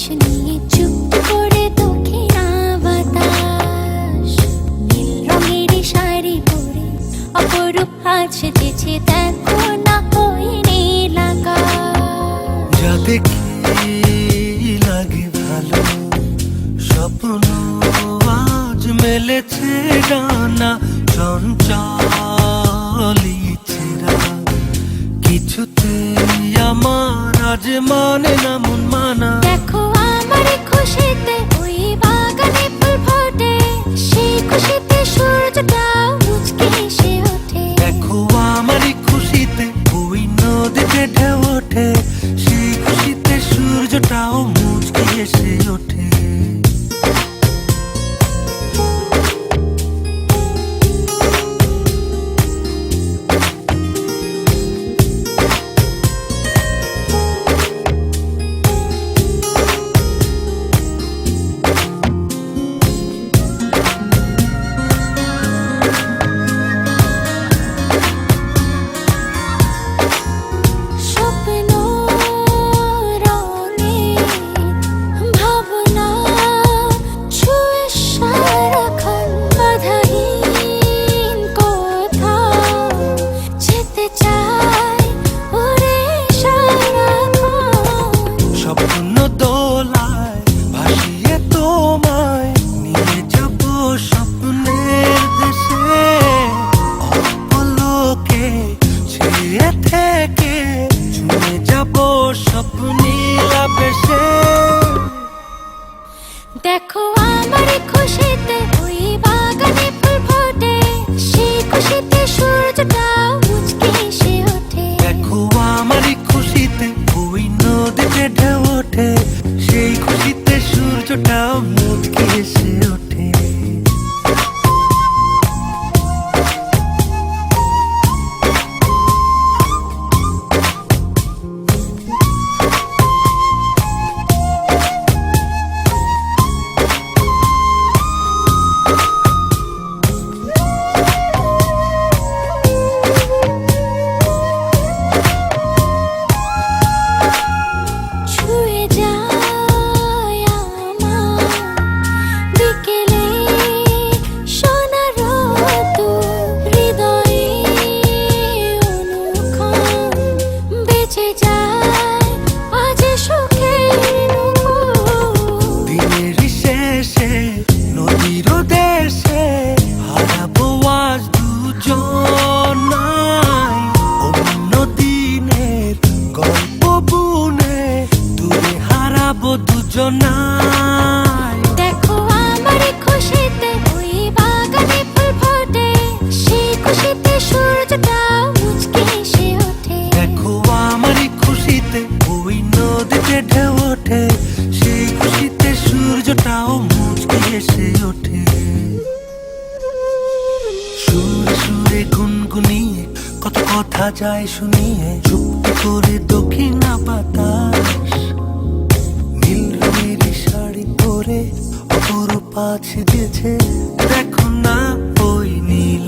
শুনিয়ে চুপ করে দক্ষিণা বাতাস নীল রঙের শাড়ি পরে অপরূপ হাত সেজেছে, দেখো না ওই নীল আকাশ। যা দেখি লাগে ভালো, স্বপ্ন আজ মেলেছে ডানা, চঞ্চল ইচ্ছেরা কিছুতেই আমার আজ মানে না মন মানা। দেখো আমার খুশিতে ওই বাগানে ফুল ফোটে, সেই খুশিতে সূর্যটা মুচকে এসে ওঠে। দেখো আমার খুশিতে ওই নদীতে ঢেউ ওঠে, সেই খুশিতে সূর্যটাও মুচকে এসে ওঠে। দেখো আমার খুশিতে ওই বাগানে ফুল ফোটে, সেই খুশিতে সূর্যটা মুচকে এসে ওঠে। দেখো আমার খুশিতে ওই নদীতে ঢেউ ওঠে, সেই খুশিতে সূর্যটা মুচকে এসে ওঠে। দেখো আমার খুশিতে ওই বাগানে ফুল ফোটে, সেই খুশিতে সূর্যটা মুচকে এসে ওঠে। দেখো আমার খুশিতে ওই নদীতে ঢেউ ওঠে, সেই খুশিতে সূর্যটাও মুচকে এসে ওঠে। সুরে সুরে গুনগুনিয়ে কত কথা যায় শুনিয়ে, চুপটি করে দক্ষিণা বাতাস নীল রঙের শাড়ি পরে অপরূপ সেজেছে, দেখো না ওই নীল